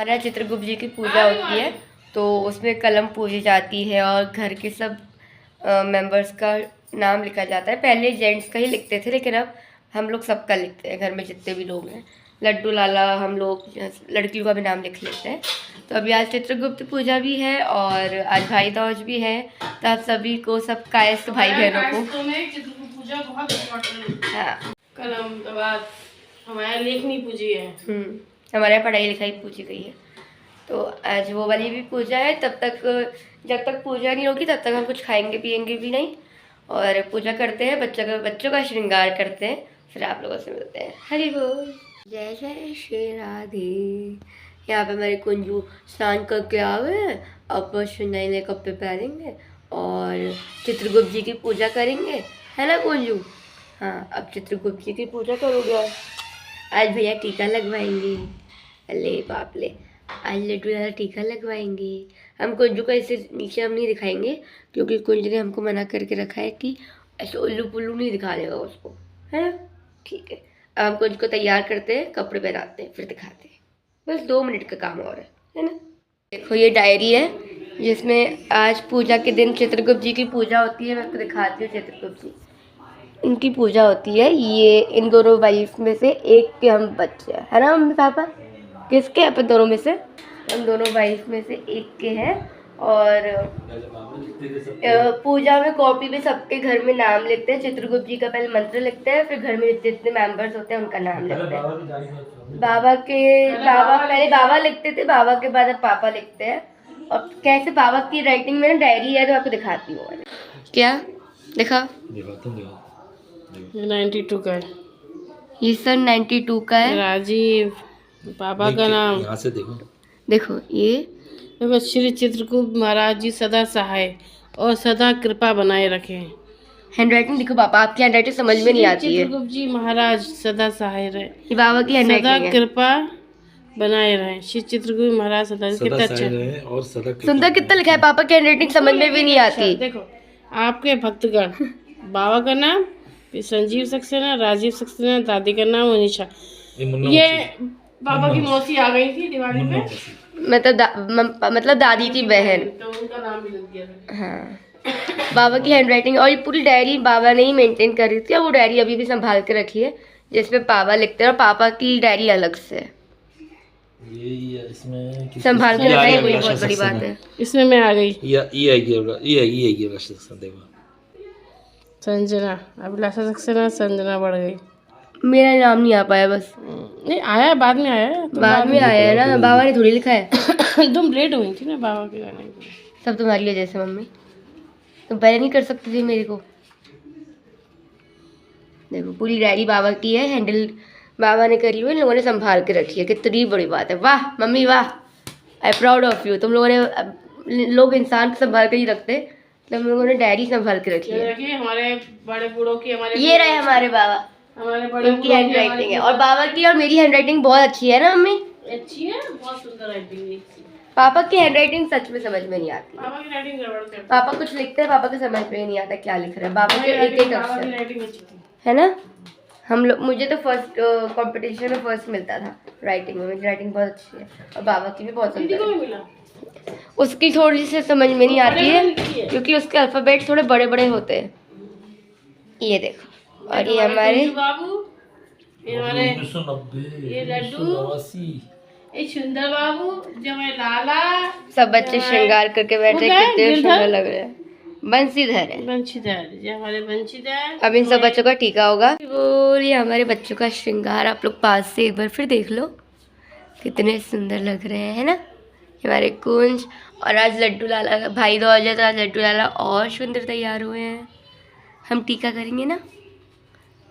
हमारा चित्रगुप्त जी की पूजा होती है तो उसमें कलम पूजी जाती है और घर के सब मेंबर्स का नाम लिखा जाता है। पहले जेंट्स का ही लिखते थे लेकिन अब हम लोग सबका लिखते हैं, घर में जितने भी लोग हैं। लड्डू लाला हम लोग लड़कियों का भी नाम लिख लेते हैं। तो अभी आज चित्रगुप्त पूजा भी है और आज भाई दूज भी है, तो आप सभी को, सब कायस्थ भाई बहनों को चित्रगुप्त पूजा बहुत इम्पोर्टेंट है। हाँ, कलम के बाद हमारे लेखनी पूजी है। हमारे यहाँ पढ़ाई लिखाई पूजी गई है, तो आज वो वाली भी पूजा है। तब तक, जब तक पूजा नहीं होगी तब तक हम कुछ खाएंगे पिएंगे भी नहीं और पूजा करते हैं, बच्चों का श्रृंगार करते हैं, फिर आप लोगों से मिलते हैं। हरि बोल, जय जय श्री राधे। यहाँ पे हमारे कुंजू स्नान करके आ गए हैं, अब बस नए नए कपड़े पहनेंगे और चित्रगुप्त जी की पूजा करेंगे, है ना कुंजू? हाँ, अब चित्रगुप्त जी की पूजा करोगे। आज भैया टीका लगवाएंगे। अरे बाप ले, आज लड्डू वाला टीका लगवाएंगे। हम कुंजू का इसे नीचे हम नहीं दिखाएंगे क्योंकि कुंजू ने हमको मना करके रखा है कि ऐसे उल्लू पुल्लू नहीं दिखा देगा उसको, है ना? ठीक है, अब हम कुंजू को तैयार करते हैं, कपड़े पहनाते हैं, फिर दिखाते हैं। बस 2 मिनट का काम और है ना? देखो ये डायरी है जिसमें आज पूजा के दिन चित्रगुप्त जी की पूजा होती है। मैं आपको दिखाती हूँ, चित्रगुप्त जी इनकी पूजा होती है। ये इन दोनों वाइफ में से एक के हम बच्चे हैं, है ना मम्मी पापा? किसके? अपन दोनों में से, हम दोनों वाइफ में से एक के हैं। और पूजा में कॉपी में सबके घर में नाम लिखते हैं। चित्रगुप्त जी का पहले मंत्र लिखते हैं, फिर घर में जितने मेंबर्स होते हैं उनका नाम लिखते हैं। बाबा पहले बाबा लिखते थे, बाबा के बाद अब पापा लिखते हैं। और कैसे बाबा की राइटिंग में ना डायरी है, तो आपको दिखाती हूँ। क्या दिखा? 92 का है ये सर, 92 का है। राजीव पापा का नाम यहाँ से देखो ये देखो, श्री चित्रगुप्त महाराज जी सदा सहाय और सदा कृपा बनाए रखें। हैंडराइटिंग देखो पापा, आपकी हैंडराइटिंग समझ में नहीं आती है। चित्रगुप्त जी महाराज सदा सहाय रहे, ये बाबा की हैंडराइटिंग सदा कृपा बनाए रहे। श्री चित्रगुप्त महाराज सदा कितना अच्छा और सुंदर कितना लिखा है। पापा की हैंडराइटिंग समझ में भी नहीं आती। देखो आपके भक्तगण, बाबा का नाम संजीव सक्सेना, राजीव सक्सेना, दादी का नाम मनीषा। ये पापा की मौसी आ गई थी दिवाली पे, मतलब दादी की बहन, तो उनका नाम भी लग गया। हाँ, बाबा की हैंडराइटिंग। और ये पूरी डायरी बाबा ने ही मेंटेन करी थी और वो डायरी अभी भी संभाल के रखी है जिसमें पापा लिखते हैं, और पापा की डायरी अलग से है। ये इसमें संभाल के रखना ही बहुत बड़ी बात है। इसमें मैं आ गई। ये संजना, अभिलाषा सक्सेना, संजना बढ़ गई। मेरा नाम नहीं आ पाया, बस नहीं आया, बाद में आया। तो बाद में आया है ना, बाबा ने थोड़ी लिखा है। तुम लेट हुई थी ना बाबा के गाने के। सब तुम्हारी वजह से मम्मी, तुम पहले नहीं कर सकती थी मेरे को। देखो पूरी डायरी बाबा की है, हैंडल बाबा ने करी हुई, लोगों ने संभाल के रखी है। कितनी बड़ी बात है, वाह मम्मी वाह, आई प्राउड ऑफ यू। तुम लोगों ने, लोग इंसान को संभाल कर ही रखते, तुम लोगों ने डायरी संभाल के रखी है। देखिए हमारे बड़े बूढ़ों की, हमारे ये रहे हमारे बाबा, हमारे बड़े उनकी हैंड राइटिंग है। और बाबा की और मेरी हैंड राइटिंग बहुत अच्छी है ना मम्मी? अच्छी है, बहुत सुंदर राइटिंग। पापा की हैंड राइटिंग सच में समझ में नहीं आती। पापा की राइटिंग गड़बड़ है। पापा कुछ लिखते हैं, पापा को समझ में नहीं आता क्या लिख रहे हैं। बाबा के एक एक अक्षर, है ना? हम लोग, मुझे तो फर्स्ट कंपटीशन में फर्स्ट मिलता था राइटिंग में। मेरी राइटिंग बहुत अच्छी है और बाबा की भी बहुत सुंदर है। उसकी थोड़ी सी समझ में नहीं आती है क्योंकि उसके अल्फाबेट थोड़े बड़े बड़े होते हैं। ये देखो, और ये हमारे बाबू, ये हमारे ये लड्डू, ये सुंदर बाबू, जो हमारे लाला। सब बच्चे श्रृंगार करके बैठे, कितने सुंदर लग रहे हैं। बंशीधर है, बंशीधर, ये हमारे बंशीधर। अब इन सब बच्चों का टीका होगा। बोल, ये हमारे बच्चों का श्रृंगार आप लोग पास से एक बार फिर देख लो, कितने सुंदर लग रहे हैं, है ना? हमारे कुंज, और आज लड्डू लाला का भाई दूज है तो आज लड्डू लाला और सुंदर तैयार हुए हैं। हम टीका करेंगे ना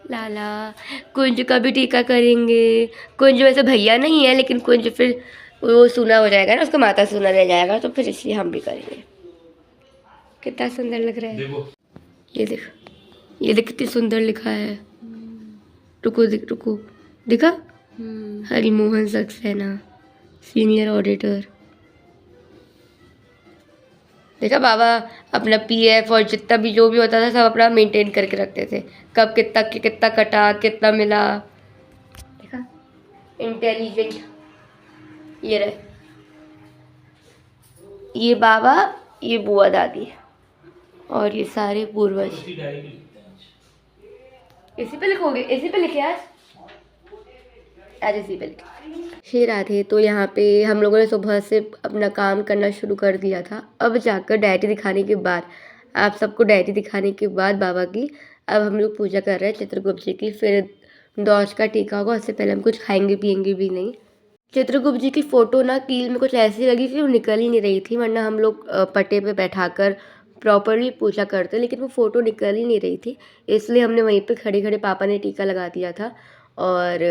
लाला, कुंज का भी टीका करेंगे। कुंज वैसे भैया नहीं है, लेकिन कुंज फिर वो सूना हो जाएगा ना, उसका माता सूना रह जाएगा, तो फिर इसलिए हम भी करेंगे। कितना सुंदर लग रहा है। ये देखो, ये देख कितनी सुंदर लिखा है। रुको रुको, दिखा? Harimohan Saxena, senior auditor. देखा, बाबा अपना पीएफ और जितना भी जो भी होता था सब अपना मेंटेन करके रखते थे, कब कितना कटा, कितना मिला। देखा, इंटेलिजेंट। ये रहे ये बाबा, ये बुआ दादी और ये सारे पूर्वज। इसी पे लिखोगे? इसी पे लिखे आज इसी पे लिखे। हे राधे। तो यहाँ पे हम लोगों ने सुबह से अपना काम करना शुरू कर दिया था। अब जाकर डायरी दिखाने के बाद, आप सबको डायरी दिखाने के बाद बाबा की, अब हम लोग पूजा कर रहे हैं चित्रगुप्त जी की। फिर दौज का टीका होगा, उससे पहले हम कुछ खाएंगे पिएंगे भी नहीं। चित्रगुप्त जी की फ़ोटो ना कील में कुछ ऐसी लगी कि वो निकल ही नहीं रही थी, वरना हम लोग पट्टे पे बैठाकर प्रॉपरली पूजा करते, लेकिन वो फ़ोटो निकल ही नहीं रही थी, इसलिए हमने वहीं पे खड़े खड़े पापा ने टीका लगा दिया था और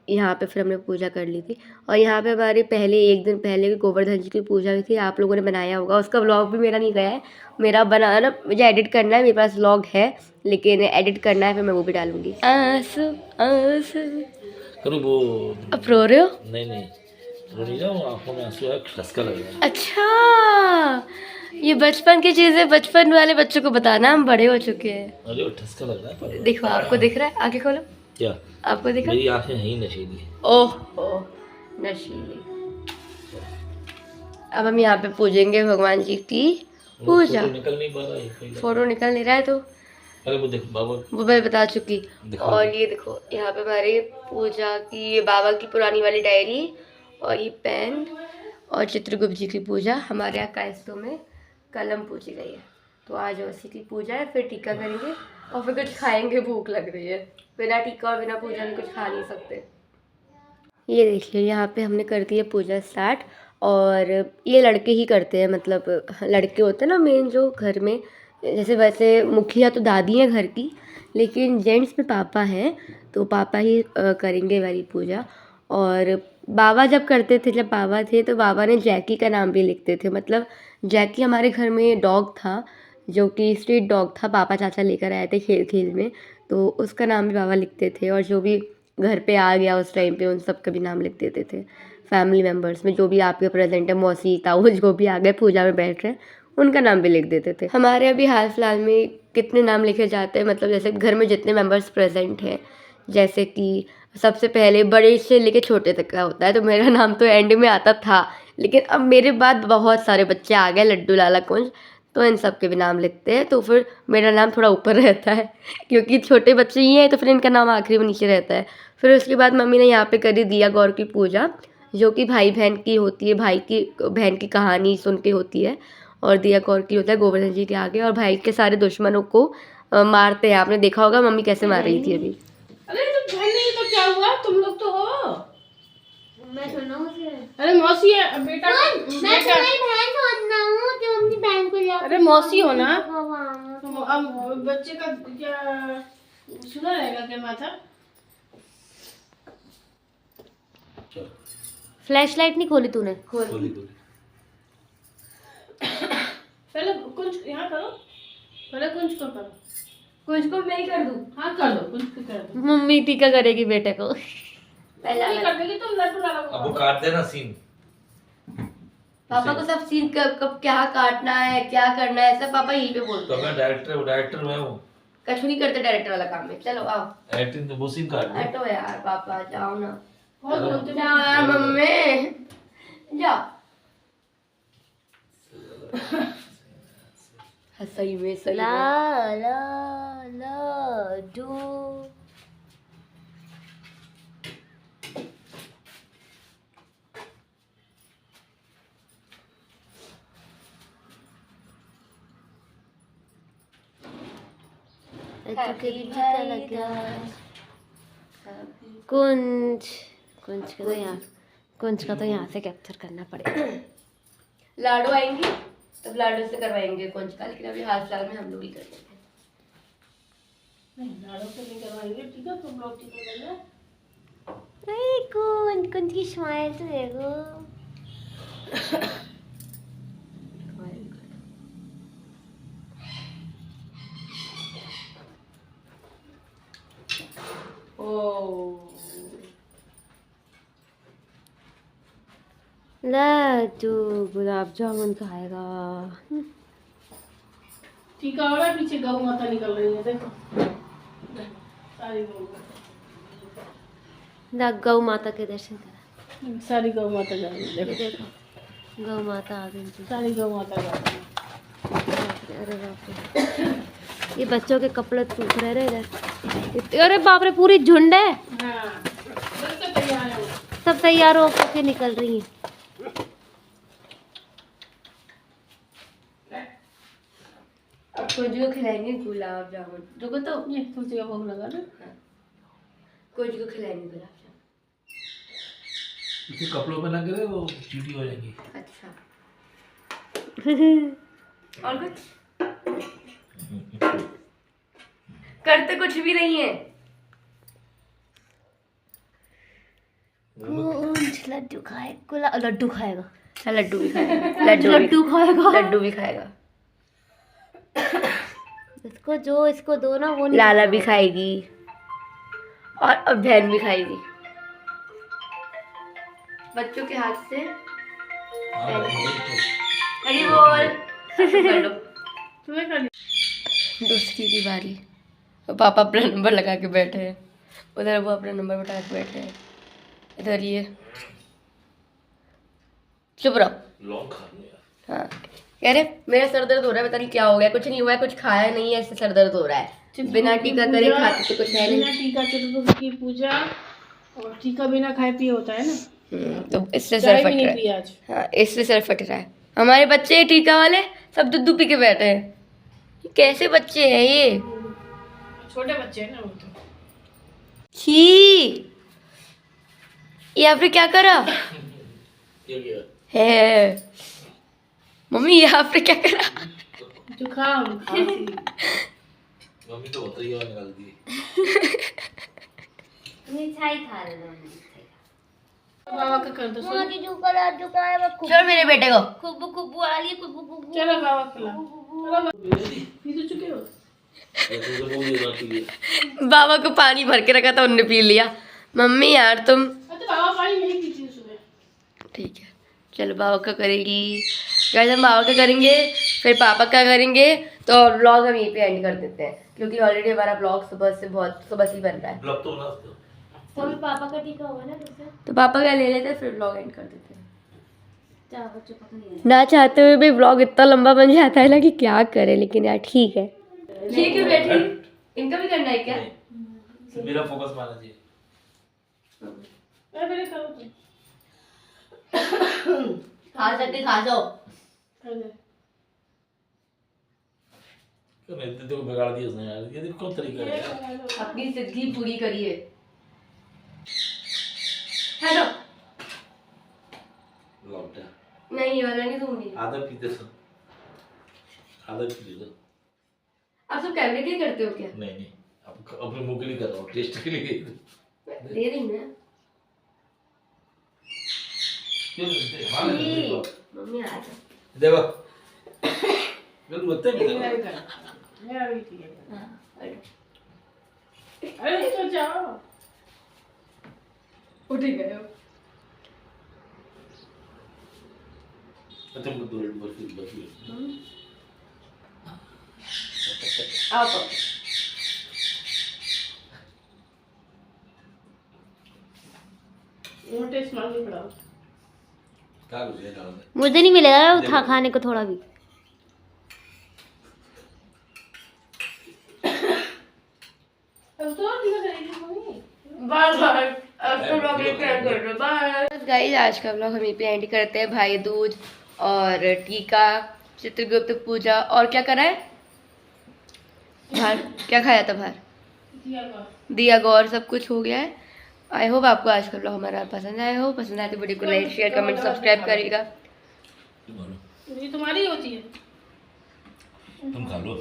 यहाँ पे फिर हमने पूजा कर ली थी। और यहाँ पे हमारे पहले एक दिन पहले गोवर्धन जी की पूजा हुई थी, आप लोगों ने बनाया होगा, उसका व्लॉग भी मेरा नहीं गया है, मेरा बनाना मुझे एडिट करना है, मेरे पास व्लॉग है लेकिन एडिट करना है, फिर मैं वो भी डालूँगी। आंसू आंसू करो वो। अब रो रहे हो? नहीं नहीं, रो नहीं रहा हूँ, आंखों में आंसू है, ठसका लग रहा है। अच्छा, ये बचपन की चीज़ें बचपन वाले बच्चों को बताना, हम बड़े हो चुके हैं। अरे वो ठसका लग रहा है पर। देखो, आपको दिख रहा है? आंखें खोलो। क्या? आपको दिखा? मेरी आंखें हैं ही नशीली। ओह ओह, नशीली। अब हम यहाँ पे पूजेंगे भगवान जी की पूजा। फोटो निकल नहीं पा रहा है। फोटो निकल नहीं रहा है तो अरे वो देखो बाबा, वो मैं बता चुकी। दिखाओ। और ये देखो, यहाँ पे हमारी पूजा की, ये बाबा की पुरानी वाली डायरी और ये पेन और चित्रगुप्त जी की पूजा। हमारे यहाँ कायस्तों में कलम पूजी गई है, तो आज उसी की पूजा है। फिर टीका करेंगे और फिर कुछ खाएंगे, भूख लग रही है। बिना टीका और बिना पूजा में कुछ खा नहीं सकते। ये देखिए, यहाँ पे हमने कर दी है पूजा स्टार्ट। और ये लड़के ही करते हैं, मतलब लड़के होते हैं ना मेन जो घर में, जैसे वैसे मुखिया तो दादी हैं घर की, लेकिन जेंट्स में पापा हैं, तो पापा ही करेंगे वाली पूजा। और बाबा जब करते थे, जब बाबा थे तो बाबा ने जैकी का नाम भी लिखते थे, मतलब जैकी हमारे घर में डॉग था जो कि स्ट्रीट डॉग था, पापा चाचा लेकर आए थे खेल खेल में, तो उसका नाम भी बाबा लिखते थे। और जो भी घर पे आ गया उस टाइम पे, उन सब का भी नाम लिख देते थे। फैमिली मेम्बर्स में जो भी आपके प्रेजेंट है, मौसी ताऊ जो भी आ गए पूजा में बैठ रहे हैं, उनका नाम भी लिख देते थे। हमारे अभी हाल फिलहाल में कितने नाम लिखे जाते हैं, मतलब जैसे घर में जितने मेंबर्स प्रेजेंट हैं, जैसे कि सबसे पहले बड़े से लेके छोटे तक का होता है, तो मेरा नाम तो एंड में आता था, लेकिन अब मेरे बाद बहुत सारे बच्चे आ गए, लड्डू लाला कुंज, तो इन सब के भी नाम लिखते हैं, तो फिर मेरा नाम थोड़ा ऊपर रहता है क्योंकि छोटे बच्चे ही हैं, तो फिर इनका नाम आखिरी में नीचे रहता है। फिर उसके बाद मम्मी ने यहाँ पे करी दिया गौर की पूजा, जो कि भाई बहन की होती है, भाई की बहन की कहानी सुन के होती है। और दिया गौर की होता है गोवर्धन जी के आगे, और भाई के सारे दुश्मनों को मारते हैं। आपने देखा होगा मम्मी कैसे मार रही थी अभी। अरे तो बहन नहीं तो क्या हुआ, तुम लोग तो हो। मैं सुना मुझे। अरे मौसी है बेटा, मैं तुम्हारी बहन होना हूँ, जो अपनी बहन को ले। अरे मौसी हो ना, तो अब बच्चे का क्या सुना रहेगा क्या माथा। फ्लैश लाइट नहीं खोली तूने? खोल। पहले कुछ यहाँ करो, पहले कुछ को करो। कुछ को मैं ही कर दूँ? हाँ कर दो, कुछ को कर दो। मम्मी टीका करेगी बेटे को। पहला नहीं कर देगी तुम, लड्डू लाला अब वो काट देना सीन। पापा को सब सीन कब क्या काटना है, क्या करना है, सब पापा यहीं पे बोलते तो हैं। मैं डायरेक्टर मैं हूँ। कछ नहीं करते डायरेक्टर वाला काम में। चलो आओ। एक्टिंग तो वो सीन काट दे। हटो यार पापा, जाओ ना। बहुत बोलते हो। जाओ यार मम्मी, जाओ। सही में सही ला में। ला ला डू। कुंज कुंज का तो यहाँ, कुंज का तो यहाँ से कैप्चर करना पड़ेगा। लाडू आएंगी तब लाडू से करवाएंगे कुंज का, लेकिन अभी हाल फिलहाल में हम लोग ही करेंगे। नहीं लाड़ो से नहीं करवाएंगे, ठीक है तुम लोग टीका कर लो। नहीं कुंज, कुंज की स्माइल तो देखो। लड्डू गुलाब जामुन खाएगा। टीका हो रहा है, पीछे गौ माता निकल रही है देखो, सारी गौ माता। गौ माता के दर्शन करा। सारी गौ माता जा रही है देखो। देखो गौ माता आ गई थी। सारी गौ माता का। अरे बाप रे, ये बच्चों के कपड़े सूख रहे रे इधर। अरे बाप रे, पूरी झुंड है। हाँ, बस तो तैयार है वो। सब तैयार हो के निकल रही हैं। अब कोजी को खिलाएंगे गुलाब जामुन, रुको तो ये तुलसी का भोग लगा ना। कोजी को खिलाएंगे गुलाब जामुन। इसे कपड़ों में ना गिरे वो चीटी हो जाएंगी। अच्छा और कुछ करते कुछ भी नहीं है। लड्डू खाए, लड्डू खाएगा। हाँ, लड्डू भी खाएगा। लड्डू खाएगा। लड्डू भी खाएगा। इसको जो इसको दो ना वो नहीं लाला भी खाएगी और अब बहन भी खाएगी। बच्चों के हाथ से हरी बोल कर लो। तुम्हें कर दोस्ती की बारी। और पापा अपना नंबर लगा के बैठे हैं, उधर वो अपना नंबर बता के बैठे हैं, इधर ये चुप रहो। लौंग खा लो यार। हाँ कह रहे मेरा सर दर्द हो रहा है, पता नहीं क्या हो गया, कुछ नहीं हुआ है, कुछ खाया नहीं है, ऐसे सर दर्द हो रहा है। बिना टीका करे खाते तो कुछ है बिना नहीं। टीका चतुर्थ की पूजा और टीका बिना खाए पिए होता है ना। तो इससे चाय सर भी फट नहीं रहा पिया है। आज। हाँ इससे सर फट रहा है। हमारे बच्चे टीका वाले सब दूध पी के बैठे हैं। ये कैसे बच्चे हैं ये? छोटे बच्चे हैं ना वो तो। छी, ये आपने क्या करा ये क्या है? मम्मी ये आपने क्या करा? जो खाओ मम्मी तो होता ही है निकाल दी। मिठाई खा रहे हो। बाबा का कर दो। चलो मेरे बेटे को खुब्बू खुब्बू आ रही है, खुब्बू खुब्बू। चलो बाबा खिलाओ। चलो पी तो चुके हो। ऐसे तो बोल दिया जाती है। बाबा को पानी भर के रखा था, उनने पी लिया। मम्मी यार तुम अच्छा बाबा पानी नहीं पीती सुबह। ठीक है। चलो बाबा का करेगी गाइस, हम बाबा का करेंगे फिर पापा का करेंगे। तो व्लॉग हम यहीं पे एंड कर देते हैं क्योंकि ऑलरेडी हमारा व्लॉग सुबह से ही बन रहा है। ब्लॉक तो ना तो अभी पापा का टीका होगा ना तुझसे। तो पापा का ले लेते हैं फिर व्लॉग एंड कर देते हैं। चाह बच्चों पता नहीं है। ना चाहते हुए भी व्लॉग इतना लंबा बन जाता है ना कि क्या करें, लेकिन यार ठीक है। ये क्यों बैठी? इनका भी करना है क्या? मेरा फोकस मारना चाहिए। पहले करो तुम। खा सकते खा जाओ। कर दे। क्यों नहीं तो बिगाड़ दिया उसने यार। ये देखो कौन तरीका है यार। अपनी सिद्धि पूरी करिए। हेलो लौटा नहीं ये वाला नहीं दूंगी। आधा पीते सो आधा पी ले दो। आप सब कैमरे के लिए करते हो क्या? नहीं नहीं अब अपने मुंह के लिए कर रहा हूँ, टेस्ट के लिए। दे रही हूँ क्यों नहीं हाँ ना। मम्मी आ जाओ। देखो बिल्कुल बत्ते भी मेरा देखो। भी कर। मेरा भी किया। हाँ, अरे अरे तो जाओ। उठ गए हो। तुमको दो मिनट बस आओ तो। वो टेस्ट मांगनी पड़ा। क्या कुछ है डाल दे। मुझे नहीं मिलेगा था खाने को थोड़ा भी। अब तो टीका करेगी मम्मी। Bye bye. अब तो व्लॉग यहीं पे एंड कर रहे हैं। बाय गाइस, आज का व्लॉग हम यहीं पे एंड करते हैं। भाई दूज और टीका, चित्रगुप्त पूजा और क्या करा है बाहर? क्या खाया था बाहर? दिया गौर सब कुछ हो गया है। आई होप आपको आज का व्लॉग हमारा पसंद आया हो। पसंद आए तो वीडियो को लाइक शेयर कमेंट सब्सक्राइब करिएगा। ये तुम्हारी होती है। तुम खा लो।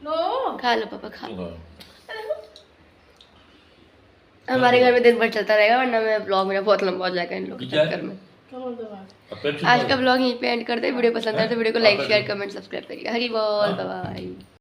लो। खा लो पापा खा तुम लो। खाओ। हमारे घर में दिन भर चलता रहेगा वरना मैं व्लॉग मेरा बहुत लंबा हो जाएगा इन लोगों के चक्कर में। कमल दबा। अब पेट आज का व्लॉग यहीं पे एंड करते हैं। वीडियो पसंद आए तो वीडियो को लाइक शेयर कमेंट सब्सक्राइब करिएगा। हरी बोल, बाय बाय।